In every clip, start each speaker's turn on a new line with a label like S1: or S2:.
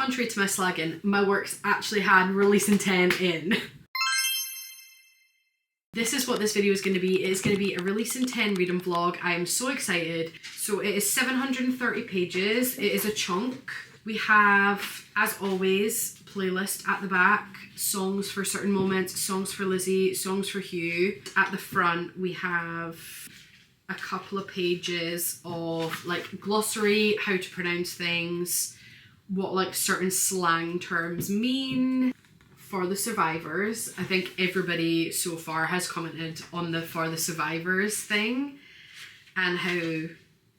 S1: contrary to my slagging, my works actually had release intent in. This is what this video is going to be. It's going to be a release in 10 reading vlog. I am so excited. So it is 730 pages. It is a chunk. We have, as always, playlist at the back, songs for certain moments, songs for Lizzie, songs for Hugh. At the front, we have a couple of pages of like glossary, how to pronounce things, what like certain slang terms mean. For the survivors, I think everybody so far has commented on the for the survivors thing and how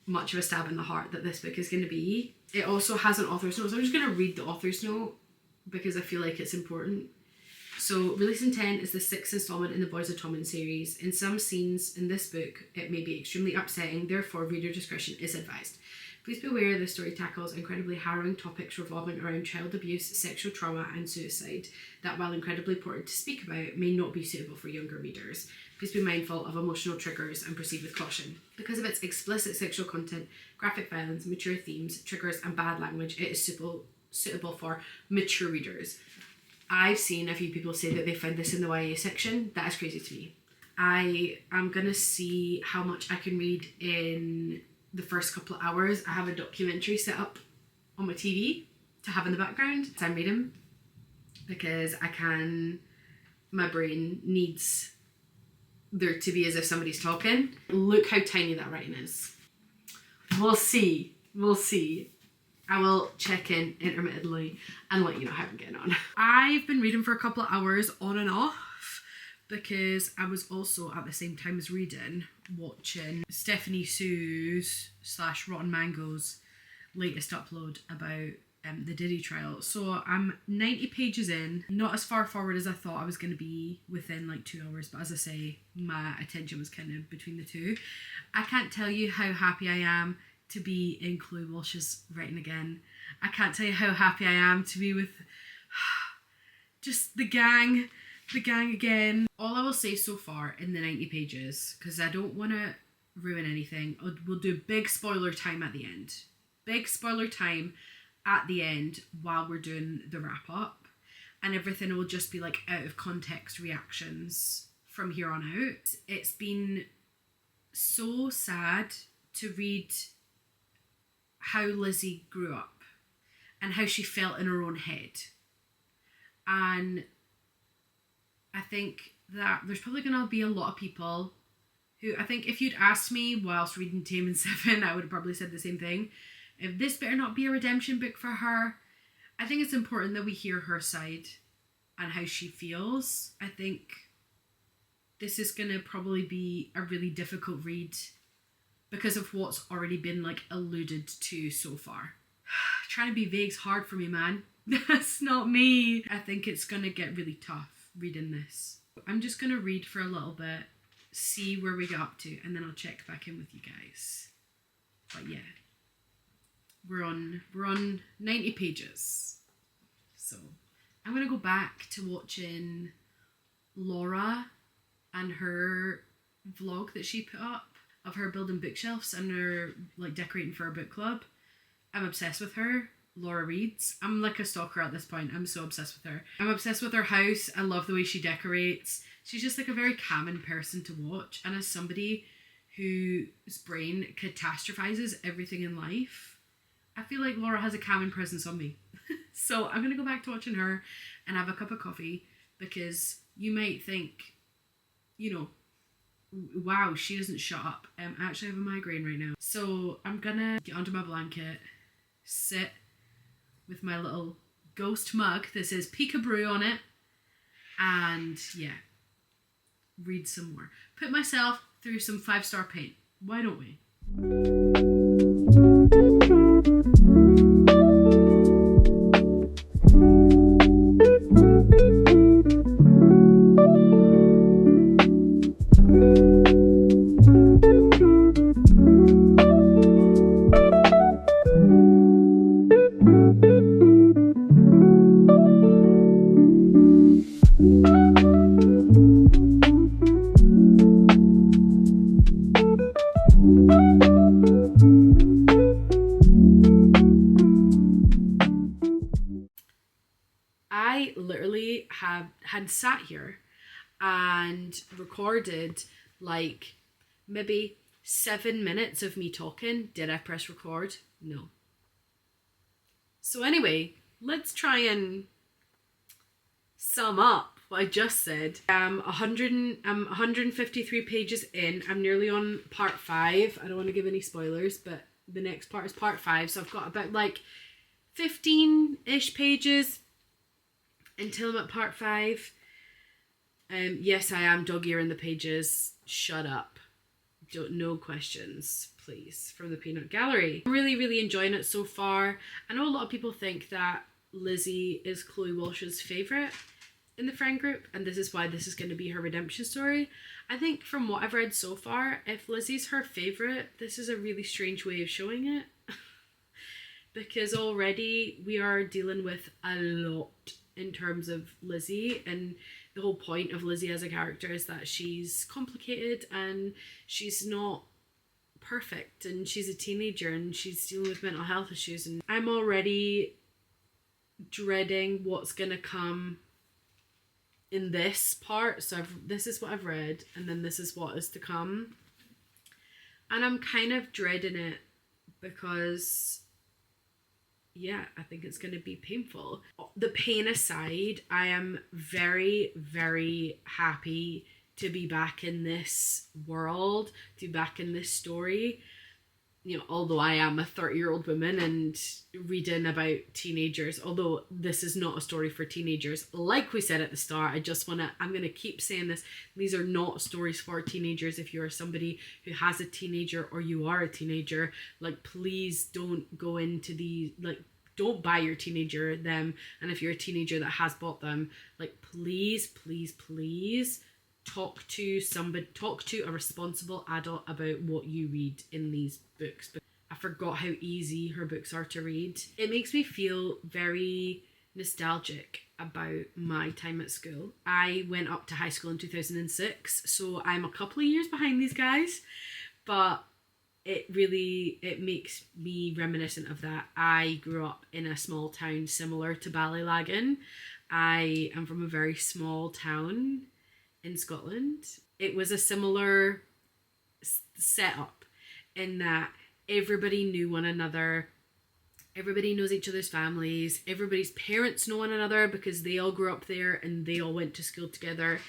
S1: much of a stab in the heart that this book is going to be. It also has an author's note, so I'm just going to read the author's note because I feel like it's important. So, Release in 10 is the 6th installment in the Boys of Tommen series. In some scenes in this book, it may be extremely upsetting, therefore reader discretion is advised. Please be aware this story tackles incredibly harrowing topics revolving around child abuse, sexual trauma and suicide that, while incredibly important to speak about, may not be suitable for younger readers. Please be mindful of emotional triggers and proceed with caution. Because of its explicit sexual content, graphic violence, mature themes, triggers and bad language, it is suitable for mature readers. I've seen a few people say that they found this in the YA section. That is crazy to me. I am going to see how much I can read in the first couple of hours. I have a documentary set up on my TV to have in the background as I'm reading because my brain needs there to be as if somebody's talking. Look how tiny that writing is. We'll see. I will check in intermittently and let you know how I'm getting on. I've been reading for a couple of hours on and off because I was also at the same time as reading watching Stephanie Sue's / Rotten Mango's latest upload about the Diddy trial. So I'm 90 pages in, not as far forward as I thought I was going to be within like 2 hours, but as I say, my attention was kind of between the two. I can't tell you how happy I am to be in Chloe Walsh's writing again. I can't tell you how happy I am to be with just the gang again. All I will say so far in the 90 pages, because I don't want to ruin anything, we'll do big spoiler time at the end. Big spoiler time at the end while we're doing the wrap up, and everything will just be like out of context reactions from here on out. It's been so sad to read how Lizzie grew up and how she felt in her own head. And I think that there's probably going to be a lot of people who, I think if you'd asked me whilst reading Taming 7, I would have probably said the same thing. If this better not be a redemption book for her, I think it's important that we hear her side and how she feels. I think this is going to probably be a really difficult read because of what's already been like alluded to so far. Trying to be vague's hard for me, man. That's not me. I think it's going to get really tough reading this. I'm just going to read for a little bit, see where we get up to, and then I'll check back in with you guys. But yeah, we're on 90 pages. So I'm going to go back to watching Laura and her vlog that she put up of her building bookshelves and her like decorating for a book club. I'm obsessed with her. Laura reads. I'm like a stalker at this point. I'm so obsessed with her. I'm obsessed with her house. I love the way she decorates. She's just like a very calming person to watch. And as somebody whose brain catastrophizes everything in life, I feel like Laura has a calming presence on me. So I'm going to go back to watching her and have a cup of coffee because you might think, you know, wow, she doesn't shut up. I actually have a migraine right now. So I'm going to get under my blanket, sit with my little ghost mug that says Peekaboo on it, and yeah, read some more. Put myself through some 5-star paint. Why don't we? I literally had sat here and recorded like maybe 7 minutes of me talking. Did I press record? No. So anyway, let's try and sum up what I just said. I'm 153 pages in. I'm nearly on part 5. I don't want to give any spoilers, but the next part is part 5. So I've got about like 15-ish pages until I'm at part 5. Yes, I am dog earing the pages. Shut up. No questions, please, from the Peanut Gallery. I'm really, really enjoying it so far. I know a lot of people think that Lizzie is Chloe Walsh's favourite in the friend group, and this is why this is going to be her redemption story. I think from what I've read so far, if Lizzie's her favourite, this is a really strange way of showing it. Because already we are dealing with a lot in terms of Lizzie, and the whole point of Lizzie as a character is that she's complicated and she's not perfect, and she's a teenager and she's dealing with mental health issues, and I'm already dreading what's gonna come in this part. So this is what I've read, and then this is what is to come, and I'm kind of dreading it because yeah, I think it's going to be painful. The pain aside, I am very, very happy to be back in this world, to be back in this story. You know, although I am a 30-year-old woman and reading about teenagers, although this is not a story for teenagers, like we said at the start, I'm going to keep saying this, these are not stories for teenagers. If you are somebody who has a teenager or you are a teenager, like, please don't go into the, like, don't buy your teenager them. And if you're a teenager that has bought them, like, please, please, please talk to a responsible adult about what you read in these books. But I forgot how easy her books are to read. It makes me feel very nostalgic about my time at school. I went up to high school in 2006, so I'm a couple of years behind these guys, but it makes me reminiscent of that. I grew up in a small town similar to Ballylagan. I am from a very small town in Scotland. It was a similar setup in that everybody knew one another, everybody knows each other's families, everybody's parents know one another because they all grew up there and they all went to school together.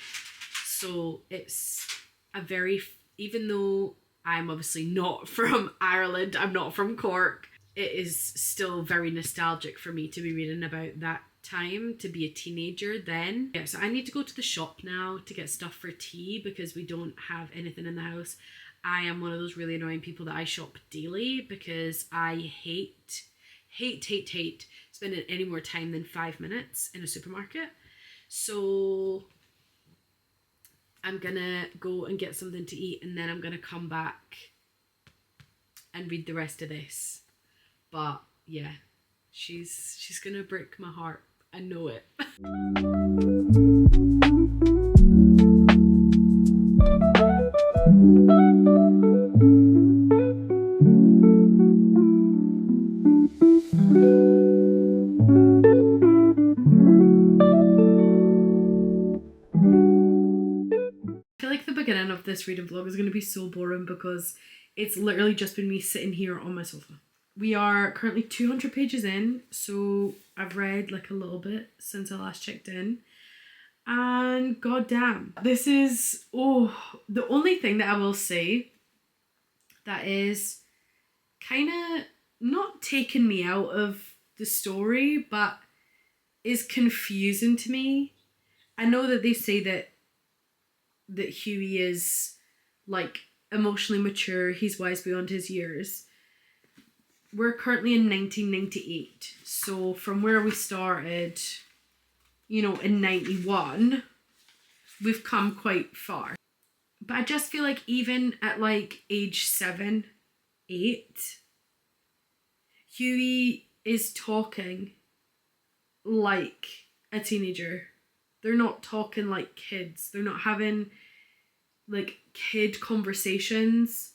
S1: So it's a very, even though I'm obviously not from Ireland, I'm not from Cork, it is still very nostalgic for me to be reading about that time, to be a teenager then. Yeah, so I need to go to the shop now to get stuff for tea because we don't have anything in the house. I am one of those really annoying people that I shop daily because I hate spending any more time than 5 minutes in a supermarket. So I'm gonna go and get something to eat, and then I'm gonna come back and read the rest of this. But yeah, she's gonna break my heart. I know it. I feel like the beginning of this reading vlog is going to be so boring because it's literally just been me sitting here on my sofa. We are currently 200 pages in, so I've read like a little bit since I last checked in. And goddamn, this is, the only thing that I will say that is kind of not taking me out of the story, but is confusing to me. I know that they say that Hughie is like emotionally mature, he's wise beyond his years. We're currently in 1998, so from where we started, you know, in 91, we've come quite far. But I just feel like even at like age 7, 8, Hughie is talking like a teenager. They're not talking like kids. They're not having like kid conversations.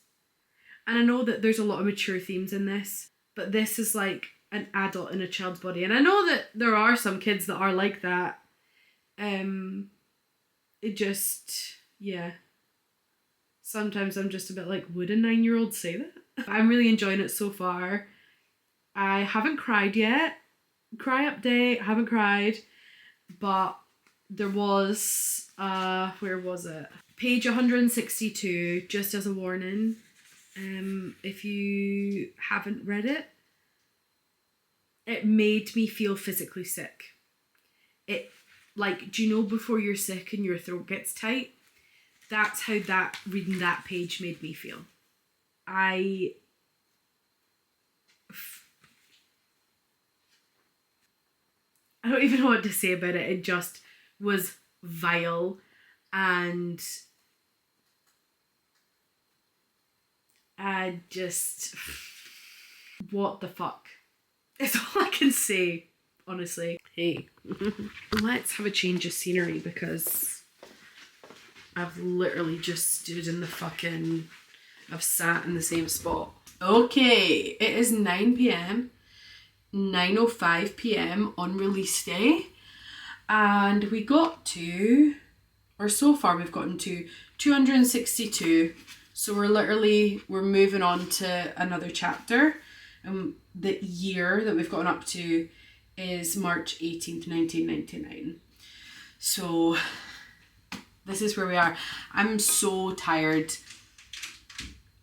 S1: And I know that there's a lot of mature themes in this, but this is like an adult in a child's body. And I know that there are some kids that are like that. It just, yeah. Sometimes I'm just a bit like, would a 9-year-old say that? I'm really enjoying it so far. I haven't cried yet. Cry update, haven't cried. But there was, where was it? Page 162, just as a warning. If you haven't read it, it made me feel physically sick. It, like, do you know before you're sick and your throat gets tight? That's how reading that page made me feel. I don't even know what to say about it. It just was vile, and I just, what the fuck? It's all I can say, honestly. Hey, let's have a change of scenery because I've literally just stood in the fucking, I've sat in the same spot. Okay, it is 9 p.m, 9:05 p.m. on release day, and we got to, or so far we've gotten to 262, so we're moving on to another chapter, and the year that we've gotten up to is March 18th, 1999. So this is where we are. I'm so tired.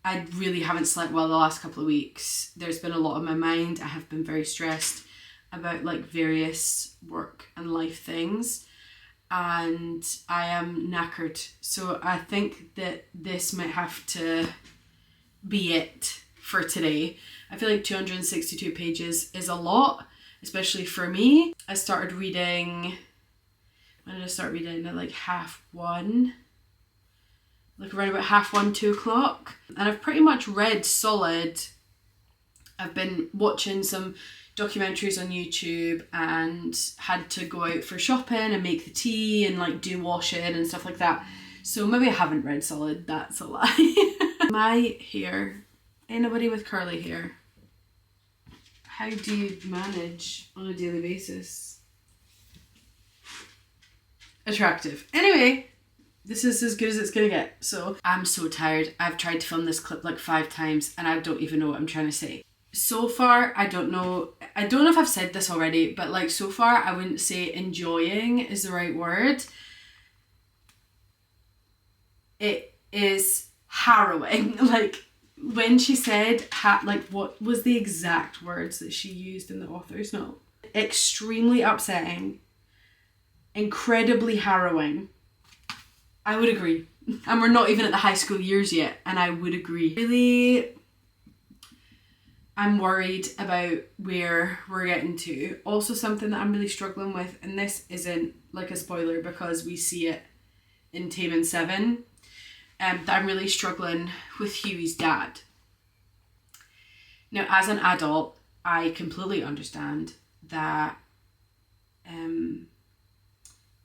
S1: I really haven't slept well the last couple of weeks. There's been a lot on my mind. I have been very stressed about like various work and life things, and I am knackered. So I think that this might have to be it for today. I feel like 262 pages is a lot, especially for me. I started reading, when did I start reading? At like 1:30. Like around about 1:30, 2 o'clock. And I've pretty much read solid. I've been watching some documentaries on YouTube and had to go out for shopping and make the tea and like do washing and stuff like that. So maybe I haven't read solid, that's a lie. My hair, anybody with curly hair, how do you manage on a daily basis? Attractive. Anyway, this is as good as it's gonna get. So I'm so tired. I've tried to film this clip like 5 times and I don't even know what I'm trying to say. So far, I don't know if I've said this already, but like so far I wouldn't say enjoying is the right word. It is harrowing. Like when she said, like what was the exact words that she used in the author's note? Extremely upsetting, incredibly harrowing. I would agree. And we're not even at the high school years yet, and I would agree. Really, I'm worried about where we're getting to. Also something that I'm really struggling with, and this isn't like a spoiler because we see it in Tommen 7, that I'm really struggling with Hughie's dad. Now, as an adult, I completely understand that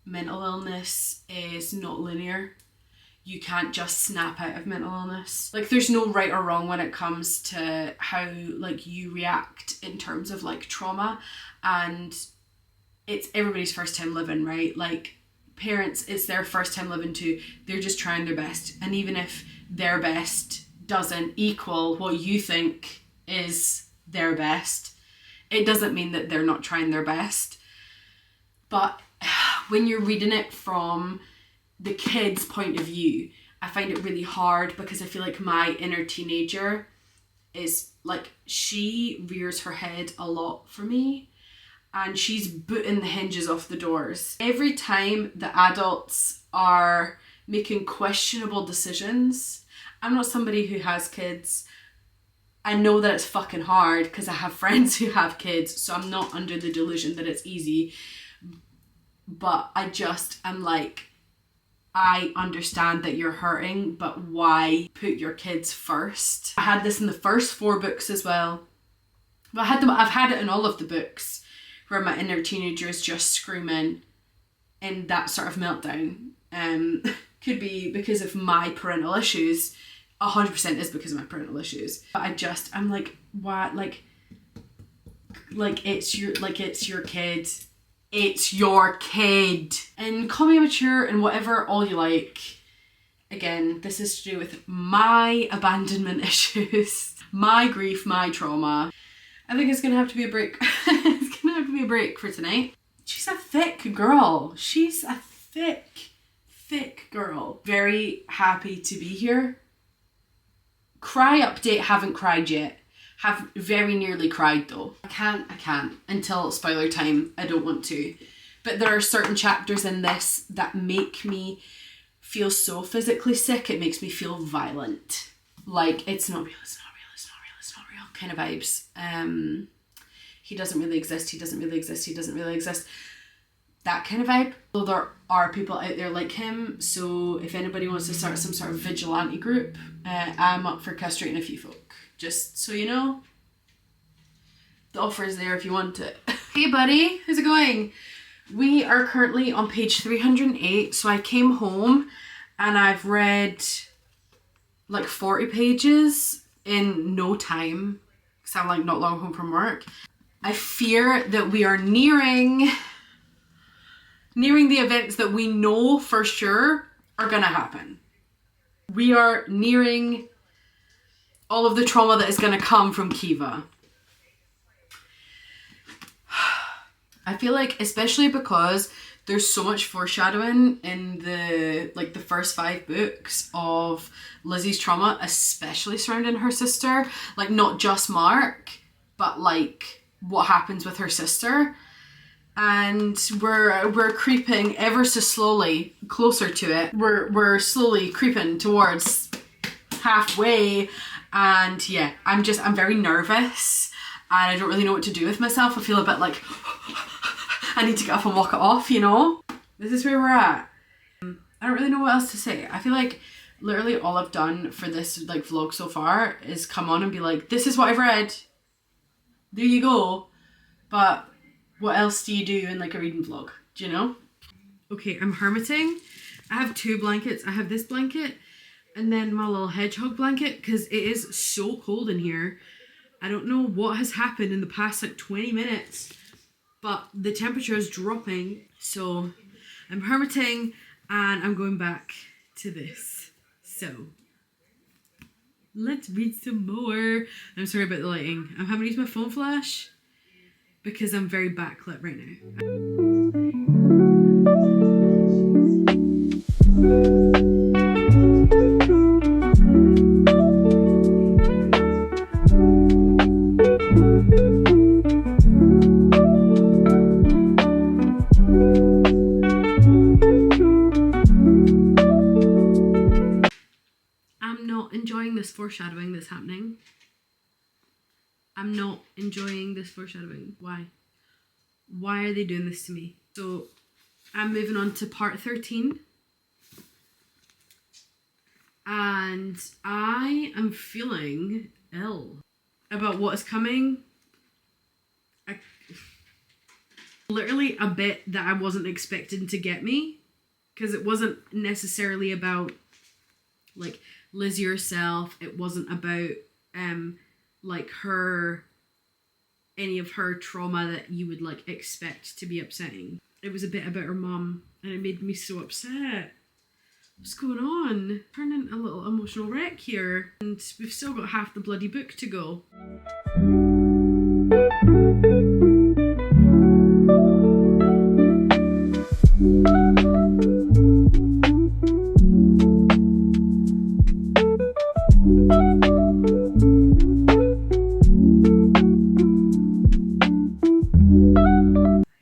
S1: mental illness is not linear. You can't just snap out of mental illness. Like there's no right or wrong when it comes to how like you react in terms of like trauma, and it's everybody's first time living, right? Like parents, it's their first time living too. They're just trying their best, and even if their best doesn't equal what you think is their best, it doesn't mean that they're not trying their best. But when you're reading it from the kid's point of view, I find it really hard because I feel like my inner teenager is like, she rears her head a lot for me and she's booting the hinges off the doors. Every time the adults are making questionable decisions, I'm not somebody who has kids. I know that it's fucking hard because I have friends who have kids, so I'm not under the delusion that it's easy. But I'm like, I understand that you're hurting, but why put your kids first? I had this in the first 4 books as well. But I've had it in all of the books where my inner teenager is just screaming in that sort of meltdown. Could be because of my parental issues. 100% is because of my parental issues. But I'm like, why? Like, Like it's your kid. It's your kid. And call me mature and whatever, all you like. Again, this is to do with my abandonment issues, my grief, my trauma. I think it's gonna have to be a break. It's gonna have to be a break for tonight. She's a thick girl. She's a thick girl. Very happy to be here. Cry update, haven't cried yet. Have very nearly cried though. I can't until spoiler time. I don't want to. But there are certain chapters in this that make me feel so physically sick, it makes me feel violent. Like, it's not real, it's not real, it's not real, it's not real kind of vibes. He doesn't really exist, he doesn't really exist, he doesn't really exist. That kind of vibe. So there are people out there like him, so if anybody wants to start some sort of vigilante group, I'm up for castrating a few folk. Just so you know. The offer is there if you want it. Hey buddy, how's it going? We are currently on page 308, so I came home and I've read like 40 pages in no time because I'm like not long home from work. I fear that we are nearing the events that we know for sure are gonna happen. We are nearing all of the trauma that is gonna come from Kiva. I feel like, especially because there's so much foreshadowing in the first 5 books of Lizzie's trauma, especially surrounding her sister, like not just Mark, but like what happens with her sister. And we're creeping ever so slowly closer to it. We're slowly creeping towards halfway, and yeah, I'm very nervous and I don't really know what to do with myself. I feel a bit like I need to get up and walk it off, you know? This is where we're at. I don't really know what else to say. I feel like literally all I've done for this like vlog so far is come on and be like, this is what I've read. There you go. But what else do you do in like a reading vlog? Do you know? Okay, I'm hermiting. I have 2 blankets. I have this blanket and then my little hedgehog blanket because it is so cold in here. I don't know what has happened in the past like 20 minutes. But the temperature is dropping, so I'm hermiting and I'm going back to this. So, let's read some more. I'm sorry about the lighting. I'm having to use my phone flash because I'm very backlit right now. This foreshadowing that's happening. I'm not enjoying this foreshadowing. Why? Why are they doing this to me? So I'm moving on to part 13. And I am feeling ill about what is coming. Literally a bit that I wasn't expecting to get me. Because it wasn't necessarily about like Lizzie herself. It wasn't about like any of her trauma that you would like expect to be upsetting. It was a bit about her mum and it made me so upset. What's going on? Turning a little emotional wreck here, and we've still got half the bloody book to go.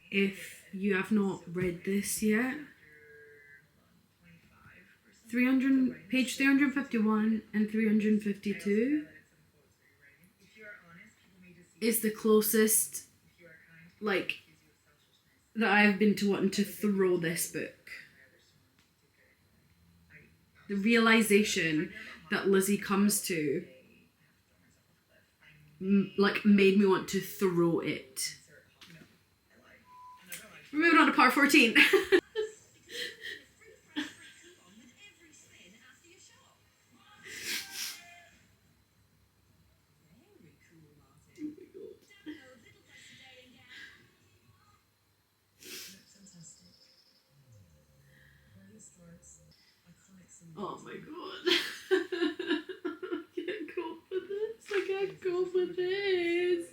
S1: If you have not read this yet, page 351 and 352 is the closest like that I've been to wanting to throw this book. The realization that Lizzie comes to like made me want to throw it. We're moving on to part 14. Oh my god. I can't cope with this. I can't cope with this.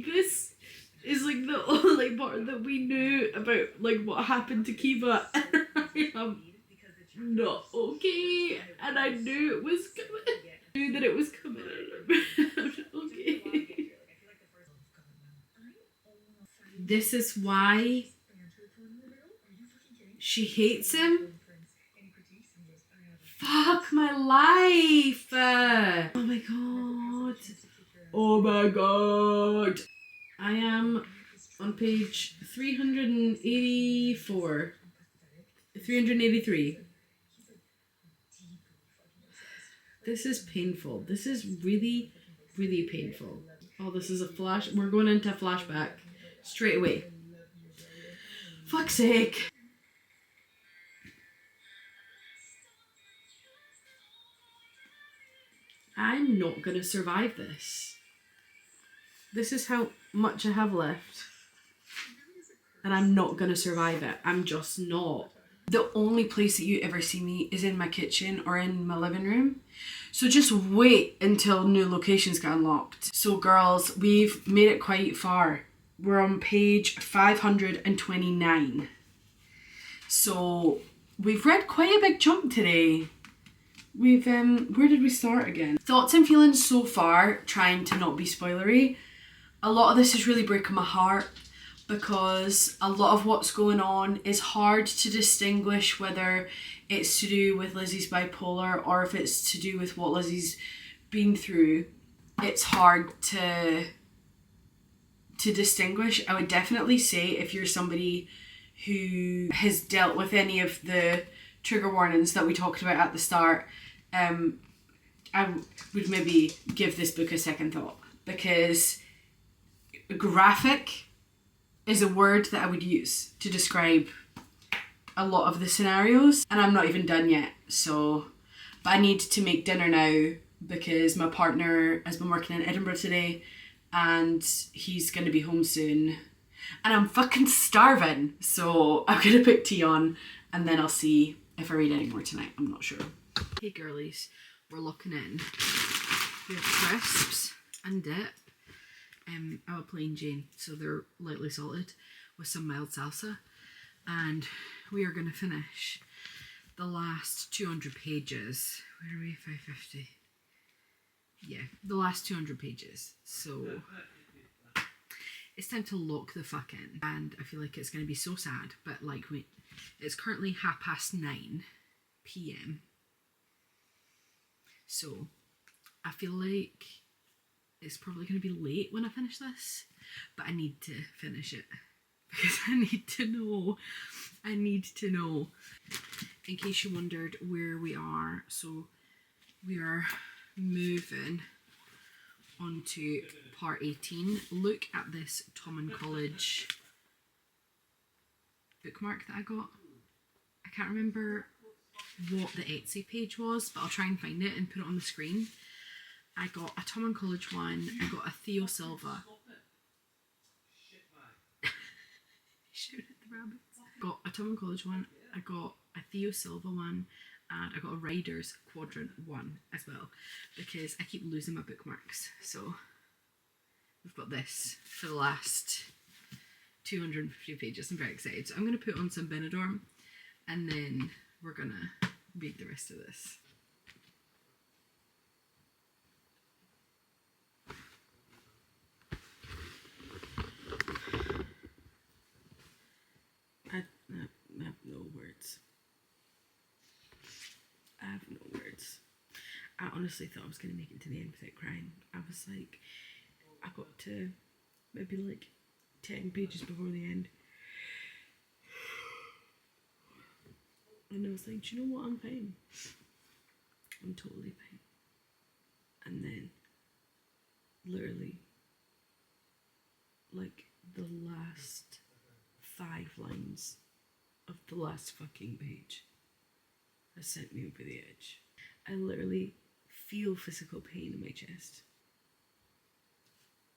S1: This is like the only part that we knew about like what happened to Kiva. And I am not okay. And I knew it was coming. I knew that it was coming. I'm not okay. This is why she hates him. Fuck my life! Oh my god. Oh my god. I am on page 384. 383. This is painful. This is really, really painful. Oh, this is a flash. We're going into a flashback straight away. Fuck's sake. I'm not gonna survive this. This is how much I have left. And I'm not gonna survive it. I'm just not. The only place that you ever see me is in my kitchen or in my living room. So just wait until new locations get unlocked. So girls, we've made it quite far. We're on page 529. So we've read quite a big chunk today. We've, where did we start again? Thoughts and feelings so far, trying to not be spoilery. A lot of this is really breaking my heart because a lot of what's going on is hard to distinguish whether it's to do with Lizzie's bipolar or if it's to do with what Lizzie's been through. It's hard to distinguish. I would definitely say if you're somebody who has dealt with any of the trigger warnings that we talked about at the start, I would maybe give this book a second thought, because graphic is a word that I would use to describe a lot of the scenarios, and I'm not even done yet. So, but I need to make dinner now because my partner has been working in Edinburgh today and he's going to be home soon and I'm fucking starving. So I'm going to put tea on and then I'll see if I read any more tonight. I'm not sure. Hey girlies, we're looking in. We have crisps and dip. Our plain Jane, so they're lightly salted with some mild salsa, and we are going to finish the last 200 pages. Where are we? 550. Yeah, the last 200 pages. So it's time to lock the fuck in, and I feel like it's going to be so sad, but like it's currently 9:30 p.m. So I feel like it's probably going to be late when I finish this, but I need to finish it because I need to know. I need to know. In case you wondered where we are, so we are moving on to part 18. Look at this Tommen College bookmark that I got. I can't remember what the Etsy page was, but I'll try and find it and put it on the screen. I got a Tommen College one, I got a Theo Silva. Shoot at the rabbits. Got a Tommen College one, I got a Theo Silva one, and I got a Riders Quadrant one as well, because I keep losing my bookmarks. So we've got this for the last 250 pages. I'm very excited. So I'm going to put on some Benidorm and then we're going to read the rest of this. I have no words. I have no words. I honestly thought I was going to make it to the end without crying. I was like, I got to maybe like 10 pages before the end. And I was like, do you know what? I'm fine. I'm totally fine. And then, literally, like the last 5 lines of the last fucking page has sent me over the edge. I literally feel physical pain in my chest.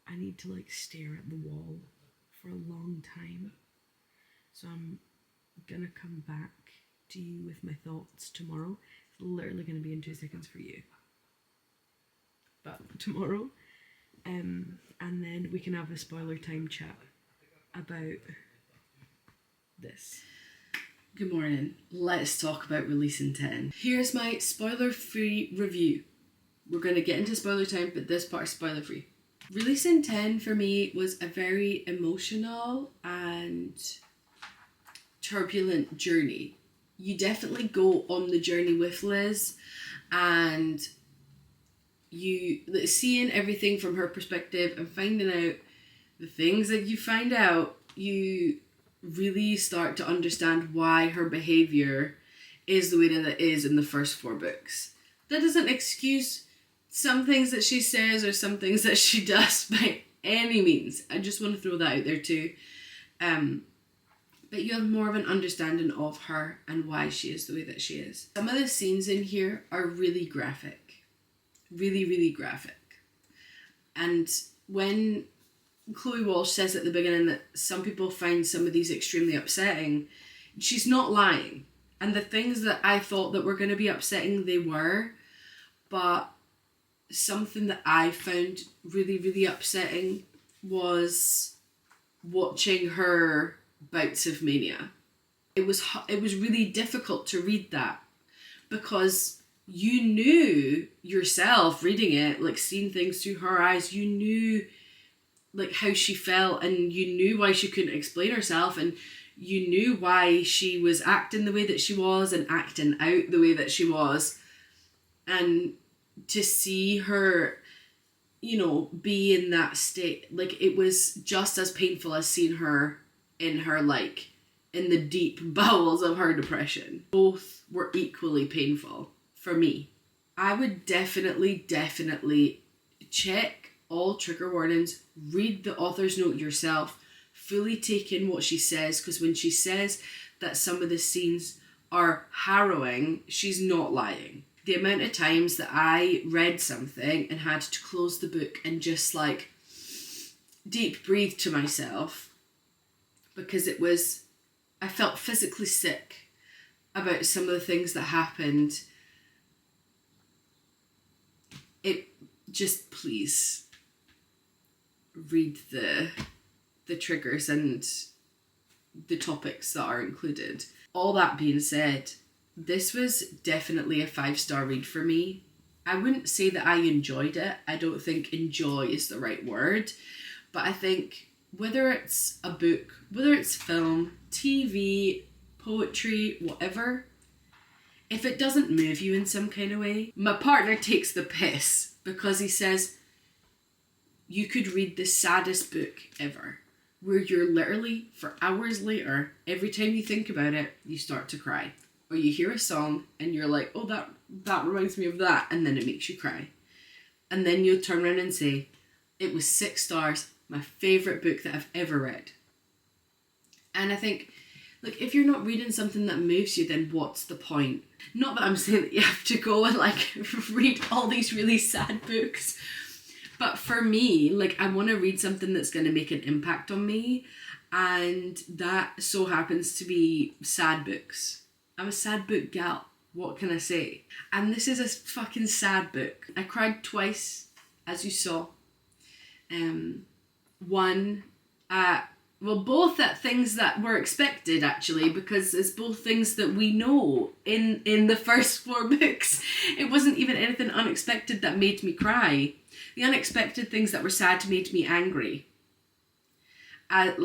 S1: I need to like stare at the wall for a long time. So I'm gonna come back to you with my thoughts tomorrow. It's literally going to be in 2 seconds for you. But tomorrow. And then we can have a spoiler time chat about this. Good morning. Let's talk about Releasing 10. Here's my spoiler-free review. We're going to get into spoiler time, but this part is spoiler-free. Releasing 10 for me was a very emotional and turbulent journey. You definitely go on the journey with Liz, and you seeing everything from her perspective and finding out the things that you find out, you really start to understand why her behaviour is the way that it is in the first 4 books. That doesn't excuse some things that she says or some things that she does by any means. I just want to throw that out there too. But you have more of an understanding of her and why she is the way that she is. Some of the scenes in here are really graphic. Really, really graphic. And when Chloe Walsh says at the beginning that some people find some of these extremely upsetting, she's not lying. And the things that I thought that were going to be upsetting, they were. But something that I found really, really upsetting was watching her bouts of mania. It was really difficult to read that, because you knew yourself reading it, like seeing things through her eyes, you knew like how she felt, and you knew why she couldn't explain herself, and you knew why she was acting the way that she was and acting out the way that she was. And to see her, you know, be in that state, like it was just as painful as seeing her in her, like, in the deep bowels of her depression. Both were equally painful for me. I would definitely check all trigger warnings, read the author's note yourself, fully take in what she says, because when she says that some of the scenes are harrowing, she's not lying. The amount of times that I read something and had to close the book and just like deep breathe to myself, because I felt physically sick about some of the things that happened. Just please read the triggers and the topics that are included. All that being said, this was definitely a 5-star read for me. I wouldn't say that I enjoyed it. I don't think enjoy is the right word, but I think whether it's a book, whether it's film, TV, poetry, whatever, if it doesn't move you in some kind of way, my partner takes the piss because he says, you could read the saddest book ever, where you're literally, for hours later, every time you think about it, you start to cry. Or you hear a song and you're like, oh, that reminds me of that, and then it makes you cry. And then you'll turn around and say, it was 6 stars, my favourite book that I've ever read. And I think, like, if you're not reading something that moves you, then what's the point? Not that I'm saying that you have to go and, like, read all these really sad books. But for me, like, I want to read something that's going to make an impact on me. And that so happens to be sad books. I'm a sad book gal. What can I say? And this is a fucking sad book. I cried twice, as you saw. Both at things that were expected, actually, because it's both things that we know in the first 4 books. It wasn't even anything unexpected that made me cry. The unexpected things that were sad made me angry. My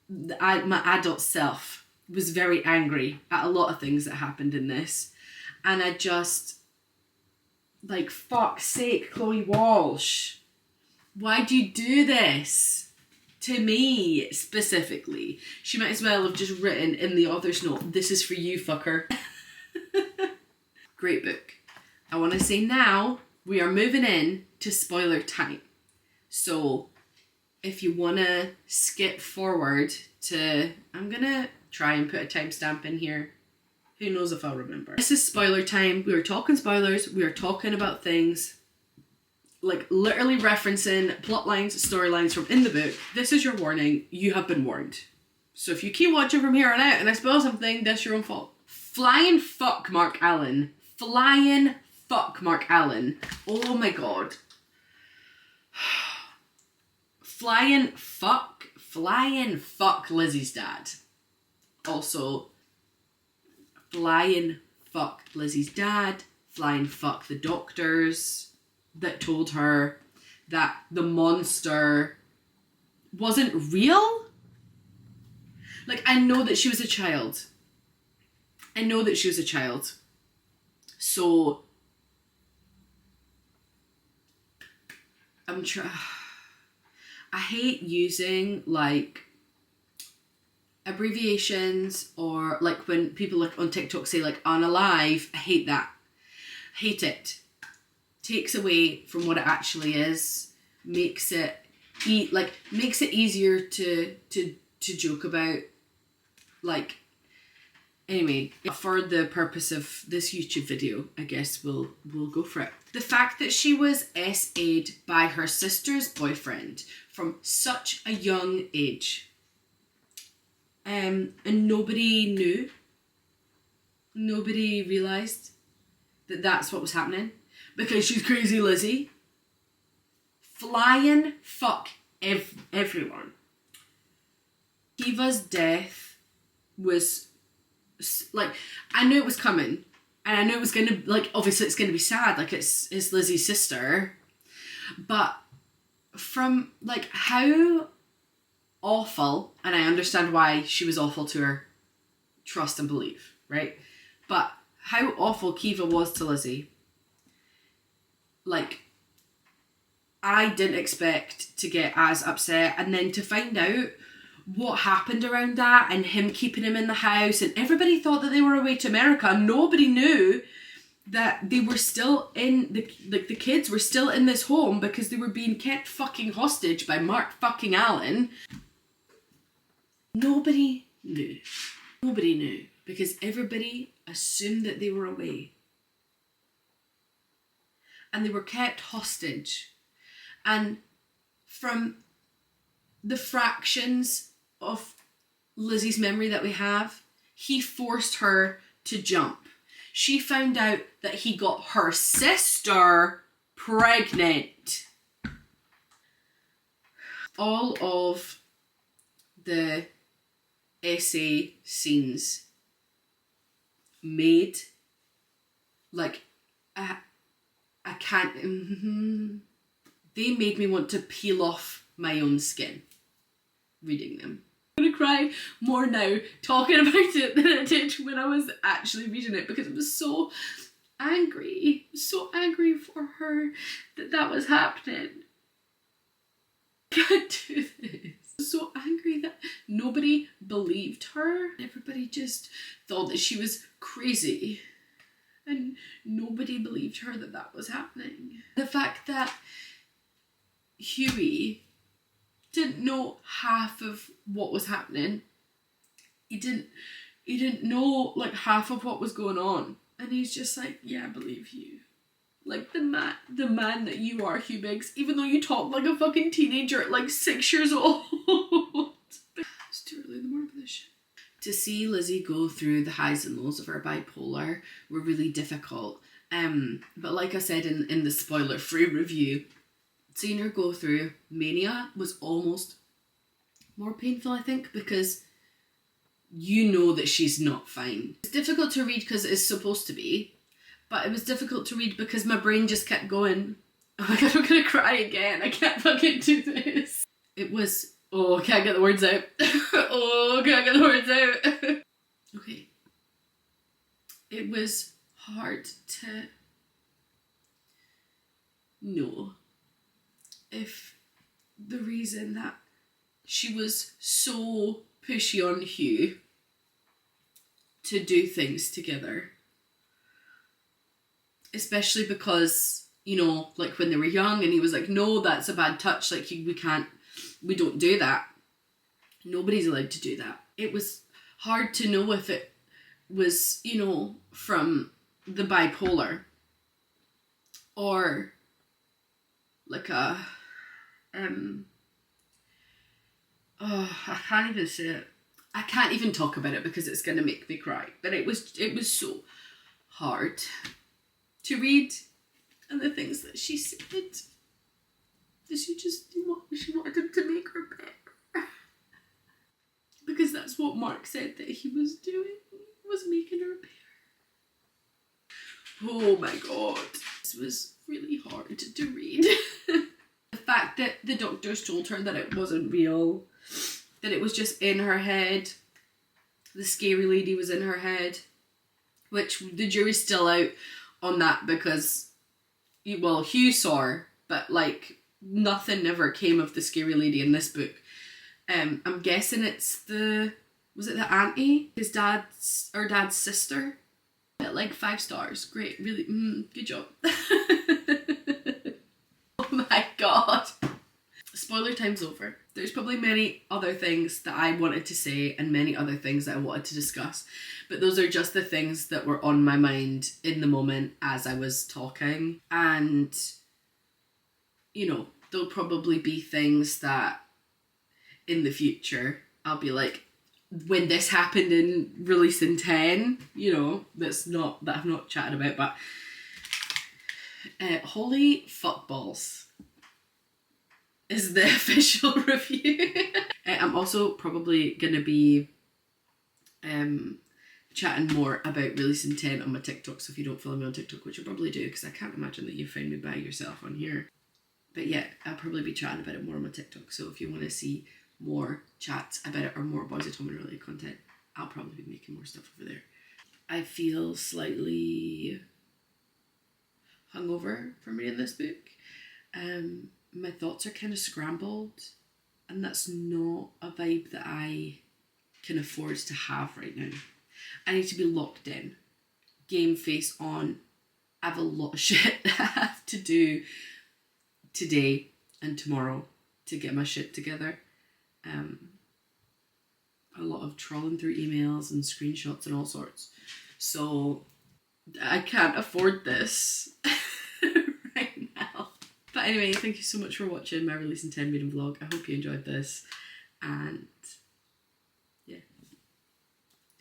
S1: adult self was very angry at a lot of things that happened in this. And I just, like, fuck's sake, Chloe Walsh, why'd you do this? To me, specifically. She might as well have just written in the author's note, this is for you, fucker. Great book. I want to say now, we are moving in to spoiler time. So, if you want to skip forward to, I'm going to try and put a timestamp in here. Who knows if I'll remember. This is spoiler time. We are talking spoilers. We are talking about things, like literally referencing plot lines, storylines from in the book. This is your warning. You have been warned. So if you keep watching from here on out and I spoil something, that's your own fault. Flying fuck Mark Allen. Flying fuck Mark Allen. Oh my god. Flying fuck Lizzie's dad. Also, flying fuck Lizzie's dad. Flying fuck the doctors that told her that the monster wasn't real. Like, I know that she was a child. So, I hate using, like, abbreviations or, like, when people, like, on TikTok say, like, unalive. I hate that. Hate it. Takes away from what it actually is. Makes it easier to joke about. Like, anyway, for the purpose of this YouTube video, I guess we'll go for it. The fact that she was SA'd by her sister's boyfriend from such a young age. And nobody knew. Nobody realised that that's what was happening. Because she's crazy Lizzie. Flying fuck everyone. Kiva's death was, like, I knew it was coming. And I knew it was going to, like, obviously it's going to be sad. Like, it's Lizzie's sister. But from, like, how awful, and I understand why she was awful to her, trust and believe, right? But how awful Kiva was to Lizzie. Like, I didn't expect to get as upset, and then to find out what happened around that and him keeping him in the house, and everybody thought that they were away to America. Nobody knew that they were still in the kids were still in this home because they were being kept fucking hostage by Mark fucking Allen. Nobody knew. Nobody knew because everybody assumed that they were away. And they were kept hostage. And from the fractions of Lizzie's memory that we have, he forced her to jump. She found out that he got her sister pregnant. All of the essay scenes made, like, I can't, they made me want to peel off my own skin reading them. I'm gonna cry more now talking about it than I did when I was actually reading it because I was so angry. So angry for her that was happening. I can't do this. So angry that nobody believed her. Everybody just thought that she was crazy. And nobody believed her that was happening. The fact that Huey didn't know half of what was happening. He didn't know, like, half of what was going on. And he's just like, yeah, I believe you. Like, the man that you are, Hugh Biggs, even though you talk like a fucking teenager at, like, 6 years old. It's too early in the morning for this shit. To see Lizzie go through the highs and lows of her bipolar were really difficult. But like I said in the spoiler-free review, seeing her go through mania was almost more painful, I think, because you know that she's not fine. It's difficult to read because it's supposed to be, but it was difficult to read because my brain just kept going, oh my god, I'm gonna cry again. I can't fucking do this. It was, oh, I can't get the words out. Oh, I can't get the words out. Okay. It was hard to know if the reason that she was so pushy on Hugh to do things together, especially because, you know, like when they were young and he was like, no, that's a bad touch, like we don't do that. Nobody's allowed to do that. It was hard to know if it was, you know, from the bipolar or like a I can't even say it.
S2: I can't even talk about it because it's going to make me cry. But it was so hard to read, and the things that she said. She wanted him to make her better. Because that's what Mark said that he was doing, was making her better. Oh my god. This was really hard to read. The fact that the doctors told her that it wasn't real, that it was just in her head, the scary lady was in her head, which the jury's still out on that because, well, Hugh saw her, but like nothing ever came of the scary lady in this book. I'm guessing it's was it the auntie? His dad's sister? Like 5 stars. Great, really, good job. Oh my god. Spoiler time's over. There's probably many other things that I wanted to say and many other things that I wanted to discuss, but those are just the things that were on my mind in the moment as I was talking. And, you know, there'll probably be things that in the future I'll be like, when this happened in releasing 10, you know, that I've not chatted about, but holy fuckballs is the official review. I'm also probably gonna be chatting more about releasing 10 on my TikTok, so if you don't follow me on TikTok, which you probably do because I can't imagine that you found me by yourself on here, but yeah, I'll probably be chatting about it more on my TikTok, so if you want to see more chats about it or more Boys of Tommen related content, I'll probably be making more stuff over there. I feel slightly hungover from reading this book. My thoughts are kind of scrambled, and that's not a vibe that I can afford to have right now. I need to be locked in, game face on. I have a lot of shit that I have to do today and tomorrow to get my shit together. A lot of trawling through emails and screenshots and all sorts. So I can't afford this right now. But anyway, thank you so much for watching my releasing 10 reading vlog. I hope you enjoyed this. And yeah,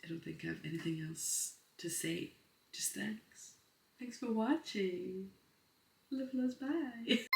S2: I don't think I have anything else to say. Just thanks. Thanks for watching. Love, loves, bye.